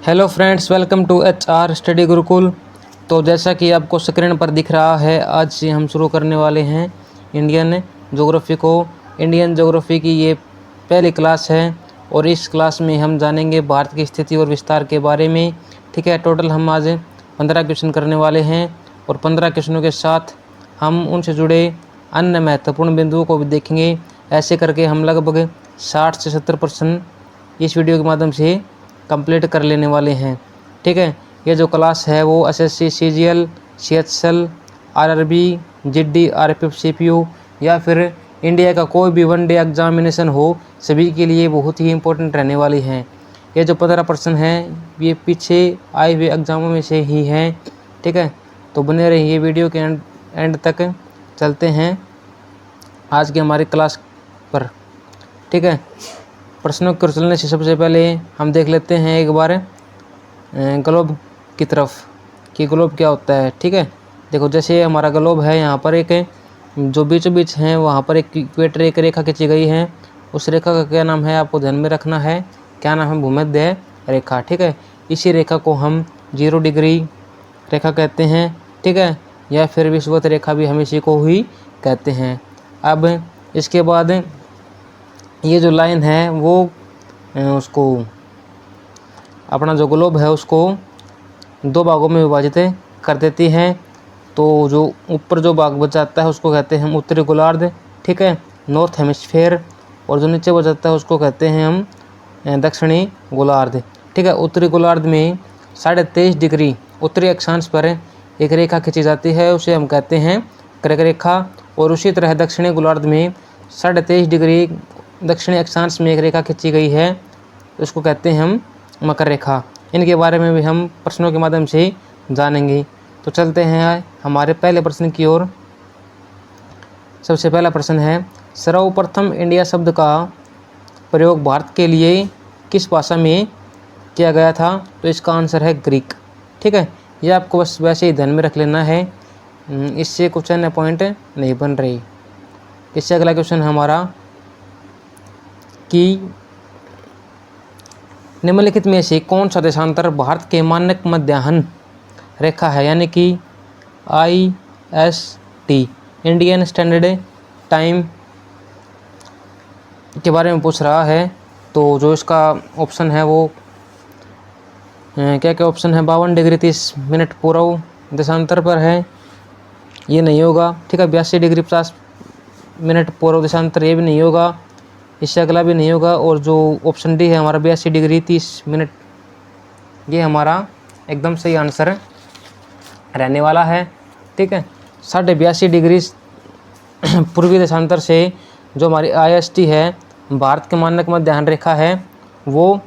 Hello friends, welcome to HR study Gurukul. तो जैसा कि आपको स्क्रीन पर दिख रहा है, आज से हम शुरू करने वाले हैं इंडियन ज्योग्राफी को। इंडियन ज्योग्राफी की ये पहली क्लास है और इस क्लास में हम जानेंगे भारत की स्थिति और विस्तार के बारे में। ठीक है, टोटल हम आज 15 क्वेश्चन करने वाले हैं और 15 क्वेश्चनों के साथ हम उनसे जुड़े अन्य महत्वपूर्ण बिंदुओं को भी देखेंगे। ऐसे करके हम लगभग 60 से 70% इस वीडियो के माध्यम से कंप्लीट कर लेने वाले हैं। ठीक है, ये जो क्लास है वो SSC, CGL, CHL, RRB, GD, RPF, CPU या फिर इंडिया का कोई भी वनडे एग्जामिनेशन हो, सभी के लिए बहुत ही इम्पोर्टेंट रहने वाली हैं। ये जो 15% हैं ये पीछे आए हुए एग्जामों में से ही हैं। ठीक है, तो बने रहिए वीडियो के एंड तक। चलते हैं आज की हमारी क्लास पर। ठीक है, प्रश्नों को चलने से सबसे पहले हम देख लेते हैं एक बार ग्लोब की तरफ कि ग्लोब क्या होता है। ठीक है, देखो जैसे हमारा ग्लोब है, यहाँ पर एक जो बीचों बीच है वहाँ पर एक इक्वेटर एक रेखा खींची गई है। उस रेखा का क्या नाम है आपको ध्यान में रखना है, क्या नाम है? भूमध्य रेखा। ठीक है, इसी रेखा को हम 0 डिग्री रेखा कहते हैं। ठीक है, या फिर विषुवत रेखा भी हम इसी को ही कहते हैं। अब इसके बाद ये जो लाइन है वो उसको अपना जो ग्लोब है उसको 2 भागों में विभाजित कर देती है। तो जो ऊपर जो भाग बच जाता है उसको कहते हैं हम उत्तरी गोलार्ध। ठीक है, नॉर्थ हेमिस्फेयर। और जो नीचे बच जाता है उसको कहते हैं हम दक्षिणी गोलार्ध। ठीक है, उत्तरी गोलार्ध में 23.5 डिग्री उत्तरी अक्षांश पर एक रेखा खींची जाती है, उसे हम कहते हैं कर्क रेखा। और उसी तरह दक्षिणी गोलार्ध में 23.5 डिग्री दक्षिणी अक्षांश में एक रेखा खींची गई है, उसको कहते हैं हम मकर रेखा। इनके बारे में भी हम प्रश्नों के माध्यम से जानेंगे। तो चलते हैं हमारे पहले प्रश्न की ओर। सबसे पहला प्रश्न है, सर्वप्रथम इंडिया शब्द का प्रयोग भारत के लिए किस भाषा में किया गया था? तो इसका आंसर है ग्रीक। ठीक है, ये आपको बस वैसे ही ध्यान में रख लेना है, इससे कुछ अन्य पॉइंट नहीं बन रही। इससे अगला क्वेश्चन हमारा कि निम्नलिखित में से कौन सा देशांतर भारत के मानक मध्याह्न रेखा है, यानी कि IST इंडियन स्टैंडर्ड टाइम के बारे में पूछ रहा है। तो जो इसका ऑप्शन है वो क्या क्या ऑप्शन है? 52 डिग्री 30 मिनट पूर्व देशांतर पर है, ये नहीं होगा। ठीक है, 82 डिग्री 50 मिनट पूर्व देशांतर, ये भी नहीं होगा। इससे अगला भी नहीं होगा। और जो ऑप्शन डी है हमारा 82 डिग्री 30 मिनट, ये हमारा एकदम सही आंसर रहने वाला है। ठीक है, 82.5 डिग्री पूर्वी देशांतर से जो हमारी IST है, भारत के मानक मध्याह्न रेखा है, वो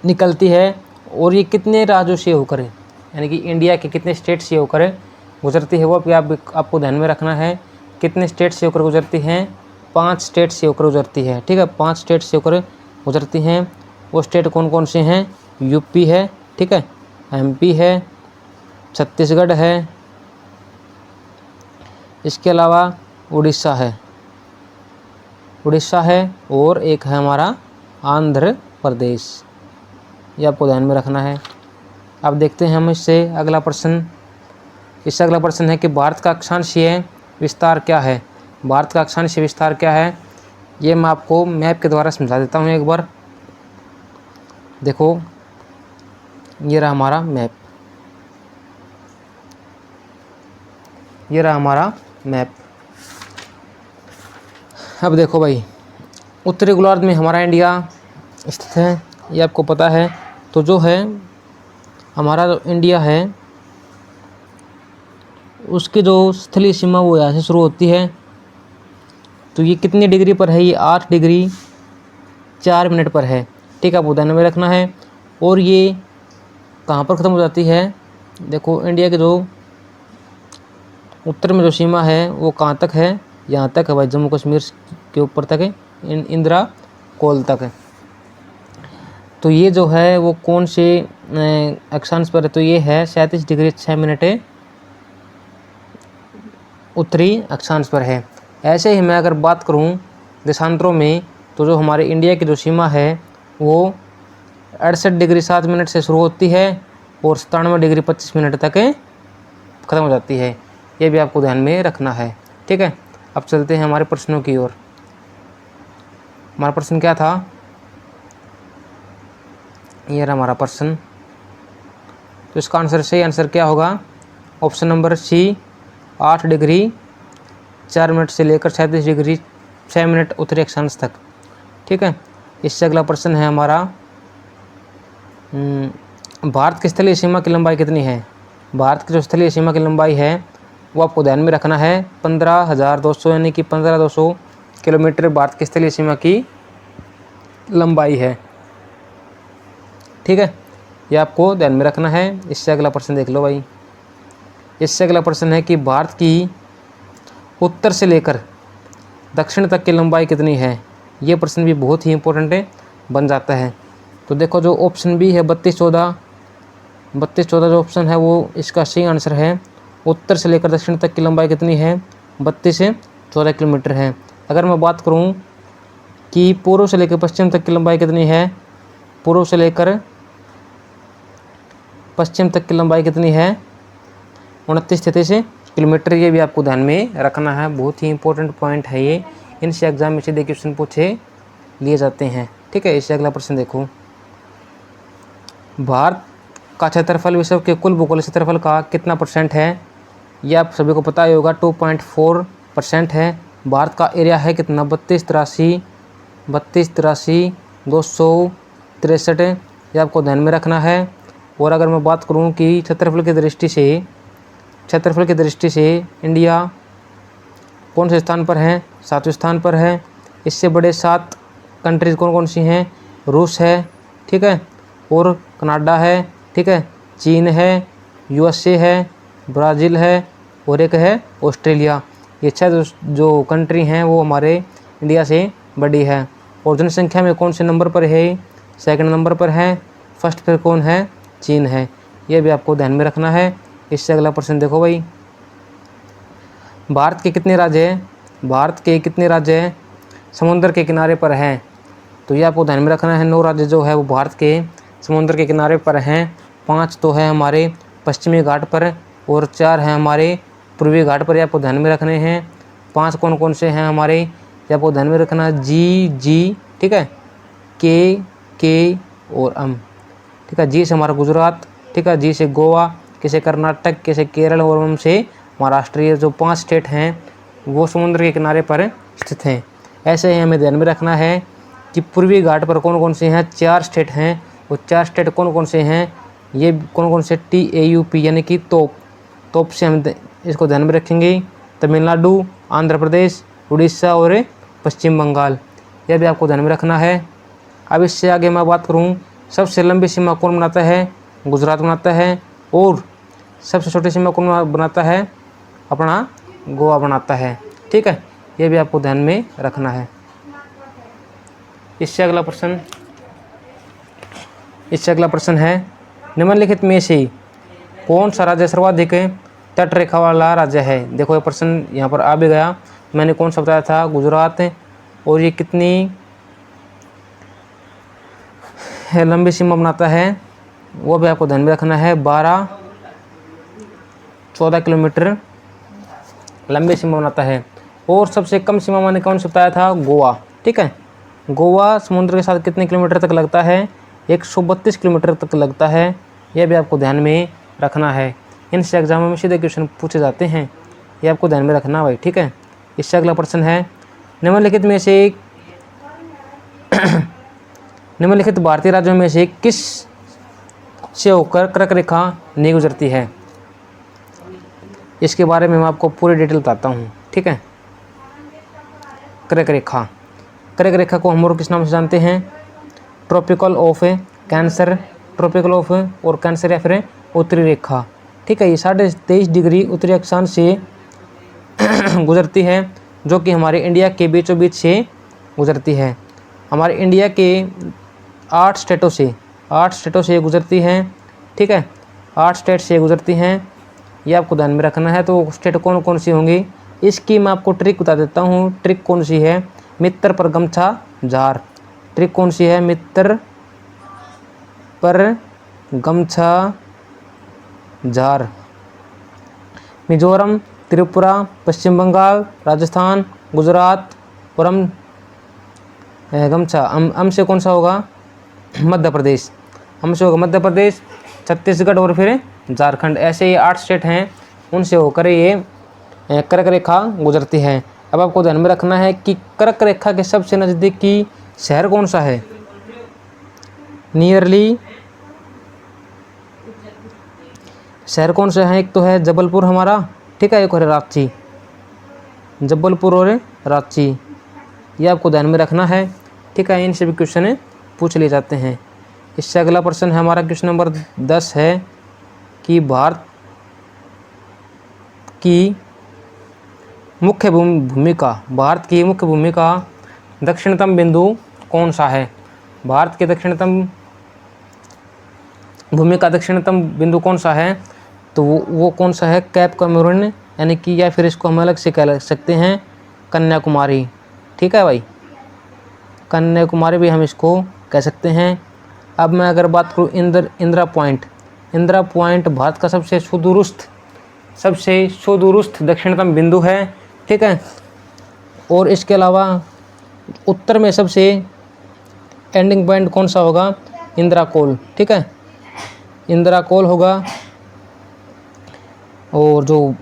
निकलती है। और ये कितने राज्यों से होकर, यानी कि इंडिया के कितने स्टेट से होकर गुजरती है, वो भी आपको ध्यान में रखना है। कितने स्टेट से होकर गुजरती हैं? 5 स्टेट से होकर गुजरती है। ठीक है, 5 स्टेट से होकर गुजरती हैं। वो स्टेट कौन कौन से हैं? यूपी है, ठीक है, MP है, छत्तीसगढ़ है, इसके अलावा उड़ीसा है और एक है हमारा आंध्र प्रदेश। ये आपको ध्यान में रखना है। अब देखते हैं हम इससे अगला प्रश्न। इससे अगला प्रश्न है कि भारत का अक्षांशीय विस्तार क्या है? भारत का अक्षांशीय विस्तार क्या है, ये मैं आपको मैप के द्वारा समझा देता हूँ एक बार। देखो, ये रहा हमारा मैप, ये रहा हमारा मैप। अब देखो भाई, उत्तरी गोलार्ध में हमारा इंडिया स्थित है, ये आपको पता है। तो जो है हमारा जो इंडिया है उसकी जो स्थलीय सीमा वो यहाँ से शुरू होती है। तो ये कितनी डिग्री पर है? ये 8 डिग्री 4 मिनट पर है। ठीक है, आपको ध्यान में रखना है। और ये कहाँ पर ख़त्म हो जाती है? देखो, इंडिया के जो उत्तर में जो सीमा है वो कहाँ तक है? यहाँ तक है भाई, जम्मू कश्मीर के ऊपर तक है, इंदिरा कोल तक है। तो ये जो है वो कौन से अक्षांश पर है? तो ये है 37 डिग्री 6 मिनट उत्तरी अक्षांश पर है। ऐसे ही मैं अगर बात करूं देशांतरों में, तो जो हमारे इंडिया की जो सीमा है वो 68 डिग्री 7 मिनट से शुरू होती है और 97 डिग्री 25 मिनट तक ख़त्म हो जाती है। ये भी आपको ध्यान में रखना है, ठीक है। अब चलते हैं हमारे प्रश्नों की ओर। हमारा प्रश्न क्या था, ये रहा हमारा प्रश्न। तो इसका आंसर, सही आंसर क्या होगा, option number C, 8 degree 4 minute से लेकर 37 डिग्री 6 मिनट उत्तरी अक्षांश तक, ठीक है। इससे अगला प्रश्न है हमारा, भारत की स्थलीय सीमा की लंबाई कितनी है। भारत की जो स्थलीय सीमा की लंबाई है वो आपको ध्यान में रखना है, 15,200 यानी कि 15,200 किलोमीटर भारत की स्थलीय सीमा की लंबाई है, ठीक है। ये आपको ध्यान में रखना है। इससे अगला प्रश्न देख लो भाई। इससे अगला प्रश्न है कि भारत की उत्तर से लेकर दक्षिण तक की लंबाई कितनी है। ये प्रश्न भी बहुत ही इंपॉर्टेंट बन जाता है। तो देखो, जो ऑप्शन बी है 32-14 जो ऑप्शन है वो इसका सही आंसर है। उत्तर से लेकर दक्षिण तक की लंबाई कितनी है, 32 से 14 किलोमीटर है। अगर मैं बात करूं कि पूर्व से लेकर पश्चिम तक की लंबाई कितनी है, पूर्व से लेकर पश्चिम तक की लंबाई कितनी है, 29-33 किलोमीटर। ये भी आपको ध्यान में रखना है, बहुत ही इंपॉर्टेंट पॉइंट है ये। इनसे एग्जाम में सीधे क्वेश्चन पूछे लिए जाते हैं, ठीक है। इससे अगला प्रश्न देखो, भारत का क्षेत्रफल विश्व के कुल भूगोलिक क्षेत्रफल का कितना % है। ये आप सभी को पता ही होगा, 2.4% है। भारत का एरिया है कितना, 32-83-263। ये आपको ध्यान में रखना है। और अगर मैं बात करूं कि क्षेत्रफल की दृष्टि से इंडिया कौन से स्थान पर है, 7वें स्थान पर है। इससे बड़े 7 कंट्रीज कौन कौन सी हैं, रूस है, ठीक है, और कनाडा है, ठीक है, चीन है, USA है, ब्राज़ील है और एक है ऑस्ट्रेलिया। ये 6 जो कंट्री हैं वो हमारे इंडिया से बड़ी है। और जनसंख्या में कौन से नंबर पर है, 2nd नंबर पर है। फर्स्ट पर कौन है, चीन है। ये भी आपको ध्यान में रखना है। इससे अगला प्रश्न देखो भाई, भारत के कितने राज्य समुद्र के किनारे पर हैं। तो ये आपको ध्यान में रखना है। 9 राज्य जो है वो भारत के समुद्र के किनारे पर हैं। 5 तो है हमारे पश्चिमी घाट पर और 4 हैं हमारे पूर्वी घाट पर। ये आपको ध्यान में रखने हैं। 5 कौन कौन से हैं हमारे, ये आपको ध्यान में रखना, जी, ठीक है, के और ठीक है। जी से हमारा गुजरात, ठीक है, जी से गोवा, के से कर्नाटक, के से केरल और एम से महाराष्ट्र। ये जो 5 स्टेट हैं वो समुद्र के किनारे पर स्थित हैं। ऐसे ही हमें ध्यान में रखना है कि पूर्वी घाट पर कौन कौन से हैं, 4 स्टेट हैं। वो 4 स्टेट कौन कौन से हैं, ये कौन कौन से, TAUP यानी कि तोप से हम इसको ध्यान में रखेंगे। तमिलनाडु, आंध्र प्रदेश, उड़ीसा और पश्चिम बंगाल। यह भी आपको ध्यान में रखना है। अब इससे आगे मैं बात करूं, सबसे लंबी सीमा कौन बनाता है, गुजरात बनाता है। और सबसे छोटी सीमा कौन बनाता है, अपना गोवा बनाता है, ठीक है। ये भी आपको ध्यान में रखना है। इससे अगला प्रश्न है, निम्नलिखित में से कौन सा राज्य सर्वाधिक तट रेखा वाला राज्य है। देखो ये प्रश्न यहाँ पर आ भी गया। मैंने कौन सा बताया था, गुजरात। और ये कितनी लंबी सीमा बनाता है वो भी आपको ध्यान में रखना है। 12-14 किलोमीटर लंबी सीमा बनाता है। और सबसे कम सीमा मैंने कौन सा बताया था, गोवा, ठीक है। गोवा समुद्र के साथ कितने किलोमीटर तक लगता है, 132 किलोमीटर तक लगता है। यह भी आपको ध्यान में रखना है। इनसे एग्जामों में सीधे क्वेश्चन पूछे जाते हैं, ये आपको ध्यान में रखना भाई, ठीक है। इससे अगला प्रश्न है, निम्नलिखित भारतीय राज्यों में से किस से होकर कर्क रेखा नहीं गुजरती है। इसके बारे में मैं आपको पूरी डिटेल बताता हूँ, ठीक है। कर्क रेखा को हम और किस नाम से जानते हैं, ट्रॉपिकल ऑफ कैंसर और कैंसर या फिर उत्तरी रेखा, ठीक है। ये 23.5 डिग्री उत्तरी अक्षांश से गुजरती है, जो कि हमारे इंडिया के बीचों बीच से गुजरती है। हमारे इंडिया के 8 स्टेटों से गुजरती हैं, ठीक है। 8 स्टेट से गुजरती हैं, ये आपको ध्यान में रखना है। तो स्टेट कौन कौन सी होंगी, इसकी मैं आपको ट्रिक बता देता हूँ। ट्रिक कौन सी है, मित्र पर गमछा जार। ट्रिक कौन सी है, मित्र पर गमछा झार। मिजोरम, त्रिपुरा, पश्चिम बंगाल, राजस्थान, गुजरात और गमछा अम से कौन सा होगा? मध्य प्रदेश। हम से होगा मध्य प्रदेश, छत्तीसगढ़ और फिर झारखंड। ऐसे ये 8 स्टेट हैं, उनसे होकर ये कर्क रेखा गुजरती है। अब आपको ध्यान में रखना है कि कर्क रेखा के सबसे नज़दीकी शहर कौन सा है। नियरली शहर कौन सा है? एक तो है जबलपुर हमारा, ठीक है, एक और है रांची। जबलपुर और रांची, ये आपको ध्यान में रखना है, ठीक है। इनसे भी क्वेश्चन पूछ लिए जाते हैं। इससे अगला प्रश्न है हमारा क्वेश्चन नंबर 10 है कि भारत की मुख्य भूमिका दक्षिणतम बिंदु कौन सा है? भारत के दक्षिणतम बिंदु कौन सा है? तो वो कौन सा है? कैप कैमरून, यानी कि, या फिर इसको हम अलग से कह सकते हैं कन्याकुमारी, ठीक है भाई, कन्याकुमारी भी हम इसको कह सकते हैं। अब मैं अगर बात करूँ इंदिरा पॉइंट भारत का सबसे सुदूरस्थ दक्षिणतम बिंदु है, ठीक है। और इसके अलावा उत्तर में सबसे एंडिंग पॉइंट कौन सा होगा? इंदिरा कोल, ठीक है, इंदिरा कोल होगा। और जो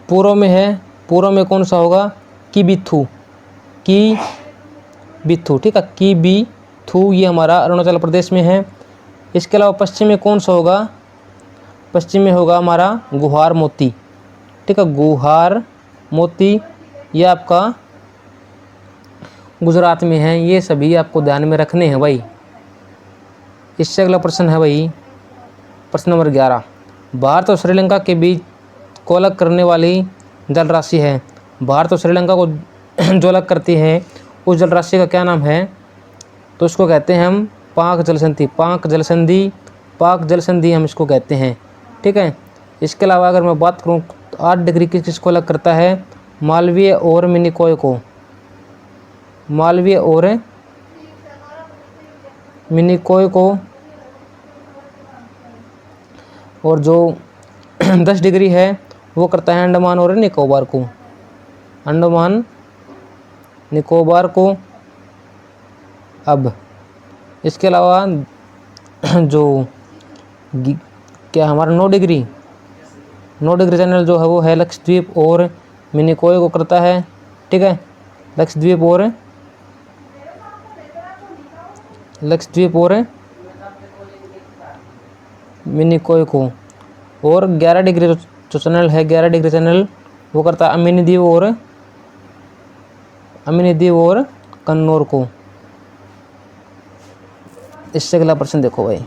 पूर्व में कौन सा होगा? किबिथू, ठीक है, किबिथू, ये हमारा अरुणाचल प्रदेश में है। इसके अलावा पश्चिम में कौन सा होगा? पश्चिम में होगा हमारा गुहार मोती, ठीक है, गुहार मोती, ये आपका गुजरात में है। ये सभी आपको ध्यान में रखने हैं भाई। इससे अगला प्रश्न है भाई प्रश्न नंबर 11, भारत और श्रीलंका के बीच को अलग करने वाली जल राशि है। भारत और श्रीलंका को जो अलग करती है उस जल राशि का क्या नाम है? तो इसको कहते हैं हम पाक जल संधि हम इसको कहते हैं, ठीक है। इसके अलावा अगर मैं बात करूँ तो 8 डिग्री किसको अलग करता है? मालवीय और मिनिकॉय को। और जो 10 डिग्री है वो करता है अंडमान और निकोबार को। अब इसके अलावा जो क्या हमारा 9 डिग्री चैनल जो है वो है लक्षद्वीप और मिनिकॉय को करता है, ठीक है, लक्षद्वीप और मिनिकॉय को। और 11 डिग्री जो चैनल है, 11 डिग्री चैनल वो करता है अमिनी और कन्नौर को। इससे अगला प्रश्न देखो भाई,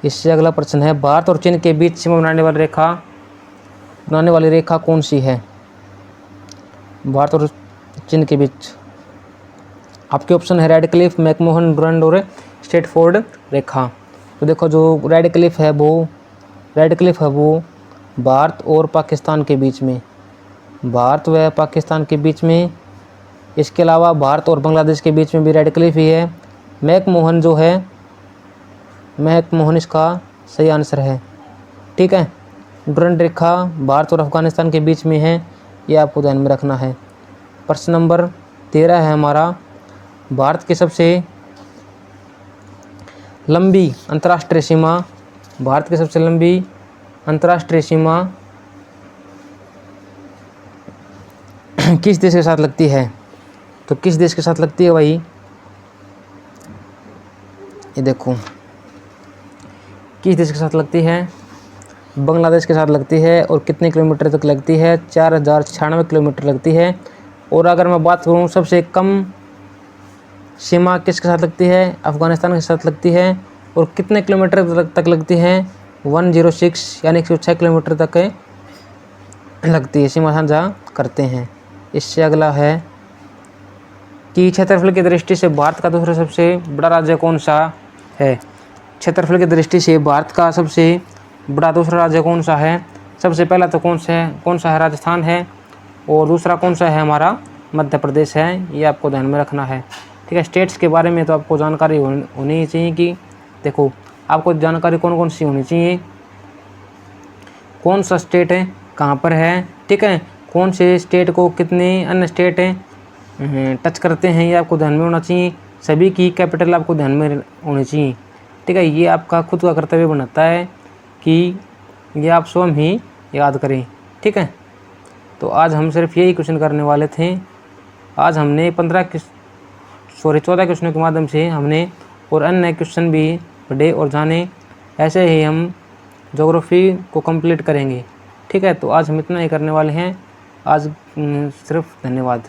इससे अगला प्रश्न है भारत और चीन के बीच सीमा बनाने वाली रेखा कौन सी है? भारत और चीन के बीच आपके ऑप्शन है रेडक्लिफ, मैकमोहन, डुरंड और स्ट्रेटफोर्ड रेखा। तो देखो जो रेडक्लिफ है वो भारत और पाकिस्तान के बीच में, भारत व पाकिस्तान के बीच में। इसके अलावा भारत और बांग्लादेश के बीच में भी रेडक्लिफ ही है। मैकमोहन इसका सही आंसर है, ठीक है। डुरंड रेखा भारत और अफगानिस्तान के बीच में है, ये आपको ध्यान में रखना है। प्रश्न नंबर 13 है हमारा, भारत की सबसे लंबी अंतर्राष्ट्रीय सीमा किस देश के साथ लगती है? तो किस देश के साथ लगती है भाई? ये देखो, किस देश के साथ लगती है? बांग्लादेश के साथ लगती है। और कितने किलोमीटर तक लगती है? 4096 किलोमीटर लगती है। और अगर मैं बात करूँ सबसे कम सीमा किसके साथ लगती है? अफ़गानिस्तान के साथ लगती है। और कितने किलोमीटर तक लगती है? 106 यानी 106 किलोमीटर तक लगती है, सीमा साझा करते हैं। इससे अगला है कि क्षेत्रफल की दृष्टि से भारत का दूसरा सबसे बड़ा राज्य कौन सा है? क्षेत्रफल की दृष्टि से भारत का सबसे बड़ा दूसरा राज्य कौन सा है? सबसे पहला तो कौन सा है? राजस्थान है। और दूसरा कौन सा है? हमारा मध्य प्रदेश है। ये आपको ध्यान में रखना है, ठीक है। स्टेट्स के बारे में तो आपको जानकारी होनी ही चाहिए कि देखो आपको जानकारी कौन कौन सी होनी चाहिए, कौन सा स्टेट है, कहाँ पर है, ठीक है, कौन से स्टेट को कितने अन्य स्टेट हैं टच करते हैं, ये आपको ध्यान में होना चाहिए। सभी की कैपिटल आपको ध्यान में होनी चाहिए, ठीक है। ये आपका खुद का कर्तव्य बनाता है कि ये आप स्वयं ही याद करें, ठीक है। तो आज हम सिर्फ यही क्वेश्चन करने वाले थे। आज हमने 14 क्वेश्चनों के माध्यम से हमने और अन्य क्वेश्चन भी पढ़े और जाने। ऐसे ही हम ज्योग्राफी को कंप्लीट करेंगे, ठीक है। तो आज हम इतना ही करने वाले हैं। आज सिर्फ धन्यवाद।